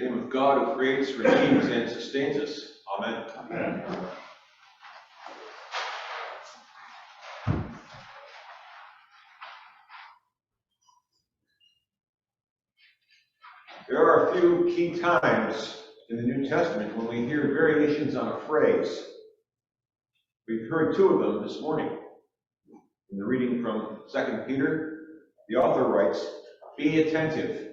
In the name of God who creates, redeems, and sustains us. Amen. Amen. There are a few key times in the New Testament when we hear variations on a phrase. We've heard two of them this morning. In the reading from 2 Peter, the author writes, "Be attentive."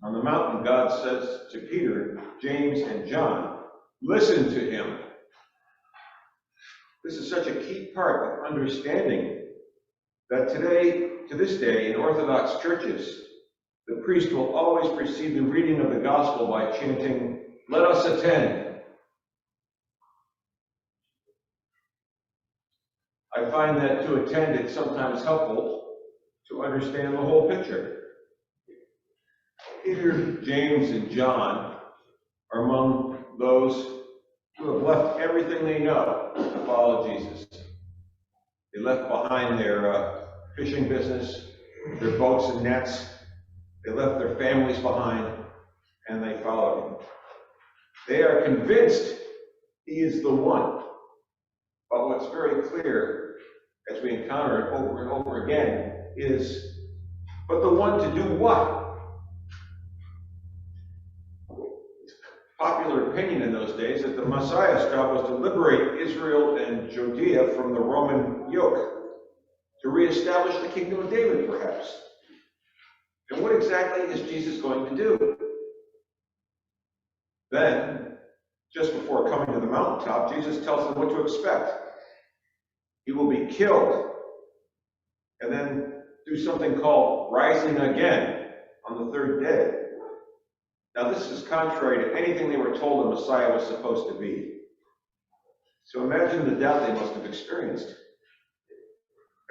On the mountain, God says to Peter, James, and John, "Listen to him." This is such a key part of understanding that today, to this day, in Orthodox churches, the priest will always precede the reading of the gospel by chanting, "Let us attend." I find that to attend it's sometimes helpful to understand the whole picture. Peter, James, and John are among those who have left everything they know to follow Jesus. They left behind their fishing business, their boats and nets. They left their families behind, and they followed him. They are convinced he is the one. But what's very clear, as we encounter it over and over again, is, but the one to do what? Popular opinion in those days that the Messiah's job was to liberate Israel and Judea from the Roman yoke, to reestablish the kingdom of David, perhaps. And what exactly is Jesus going to do? Then, just before coming to the mountaintop, Jesus tells them what to expect. He will be killed, and then do something called rising again on the third day. Now, this is contrary to anything they were told the Messiah was supposed to be. So imagine the doubt they must have experienced.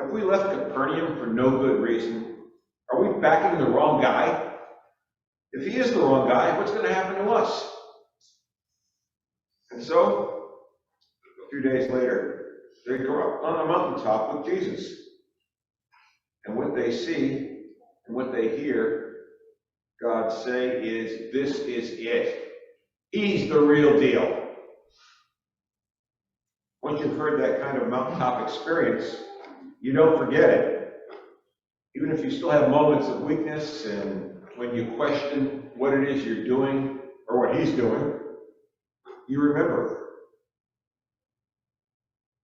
Have we left Capernaum for no good reason? Are we backing the wrong guy? If he is the wrong guy, what's going to happen to us? And so, a few days later, they go up on a mountaintop with Jesus. And what they see and what they hear God say is, this is it. He's the real deal. Once you've heard that kind of mountaintop experience, you don't forget it. Even if you still have moments of weakness and when you question what it is you're doing or what he's doing, you remember.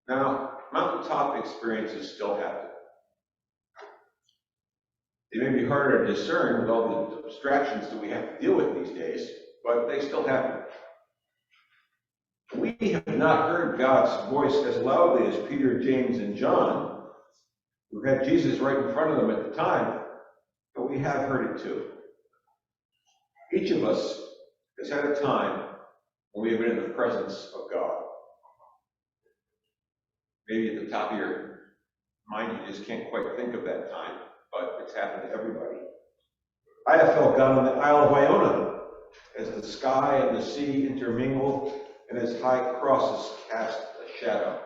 Now, mountaintop experiences still happen. They may be harder to discern with all the distractions that we have to deal with these days, but they still happen. We have not heard God's voice as loudly as Peter, James, and John, who had Jesus right in front of them at the time, but we have heard it too. Each of us has had a time when we have been in the presence of God. Maybe at the top of your mind you just can't quite think of that time, but it's happened to everybody. I have felt God on the Isle of Iona as the sky and the sea intermingle and as high crosses cast a shadow.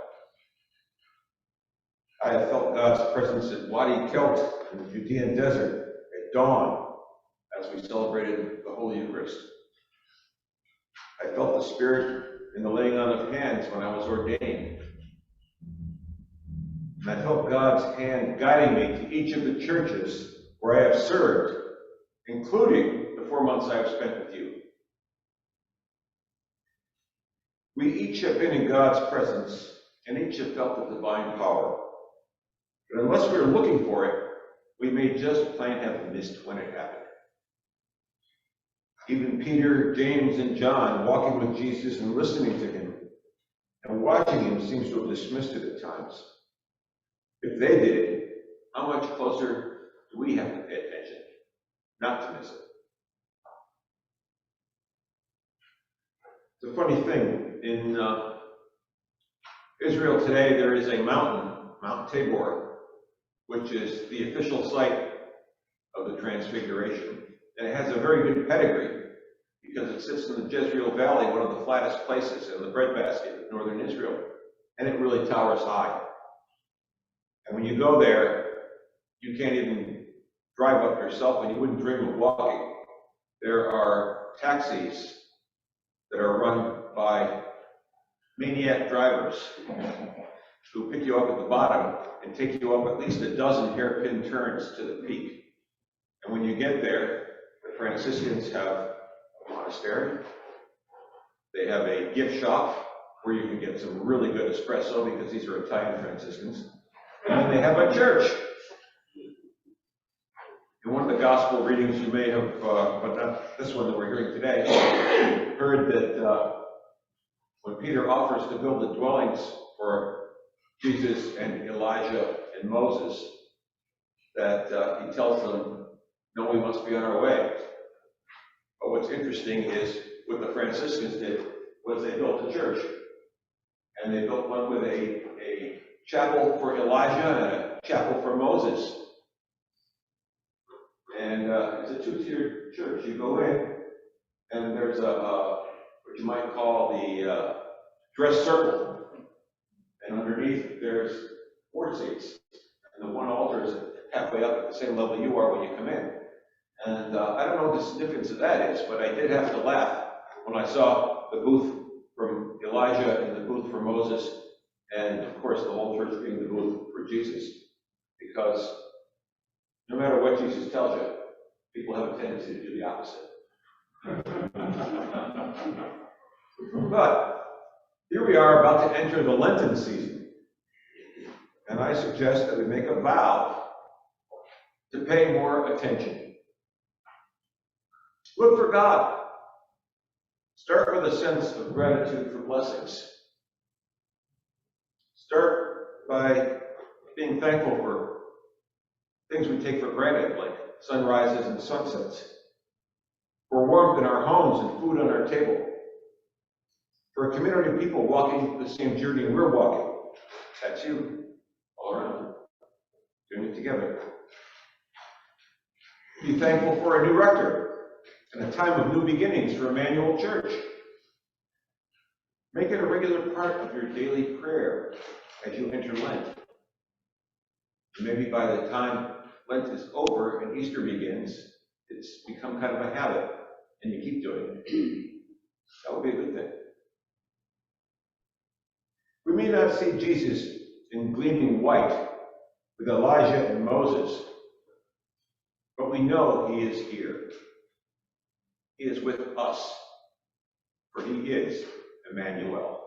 I have felt God's presence at Wadi Kelt in the Judean desert at dawn as we celebrated the Holy Eucharist. I felt the Spirit in the laying on of hands when I was ordained. And I felt God's hand guiding me to each of the churches where I have served, including the 4 months I have spent with you. We each have been in God's presence, and each have felt the divine power. But unless we are looking for it, we may just plain have missed when it happened. Even Peter, James, and John, walking with Jesus and listening to him and watching him, seems to have dismissed it at times. If they did it, how much closer do we have to pay attention, not to miss it? It's a funny thing. In Israel today, there is a mountain, Mount Tabor, which is the official site of the Transfiguration. And it has a very good pedigree because it sits in the Jezreel Valley, one of the flattest places in the breadbasket of northern Israel. And it really towers high. And when you go there, you can't even drive up yourself, and you wouldn't dream of walking. There are taxis that are run by maniac drivers who pick you up at the bottom and take you up at least a dozen hairpin turns to the peak. And when you get there, the Franciscans have a monastery. They have a gift shop where you can get some really good espresso because these are Italian Franciscans. And then they have a church. In one of the gospel readings, you may have, but not this one that we're hearing today, heard that when Peter offers to build the dwellings for Jesus and Elijah and Moses, that he tells them, no, we must be on our way. But what's interesting is what the Franciscans did was they built a church. And they built one with a chapel for Elijah and a chapel for Moses. And it's a two-tiered church. You go in, and there's what you might call the dress circle. And underneath, there's 4 seats. And the one altar is halfway up at the same level you are when you come in. And I don't know what the significance of that is, but I did have to laugh when I saw the booth from Elijah and the booth for Moses, and of course the whole church being the booth for Jesus. Because no matter what Jesus tells you, people have a tendency to do the opposite. But here we are about to enter the Lenten season, and I suggest that we make a vow to pay more attention. Look for God. Start with a sense of gratitude for blessings. Start by being thankful for things we take for granted, like sunrises and sunsets, for warmth in our homes and food on our table, for a community of people walking the same journey we're walking. That's you, all around, doing it together. Be thankful for a new rector and a time of new beginnings for Emmanuel Church. Make it a regular part of your daily prayer as you enter Lent. And maybe by the time Lent is over and Easter begins, it's become kind of a habit, and you keep doing it. That would be a good thing. We may not see Jesus in gleaming white with Elijah and Moses, but we know he is here. He is with us, for he is Emmanuel.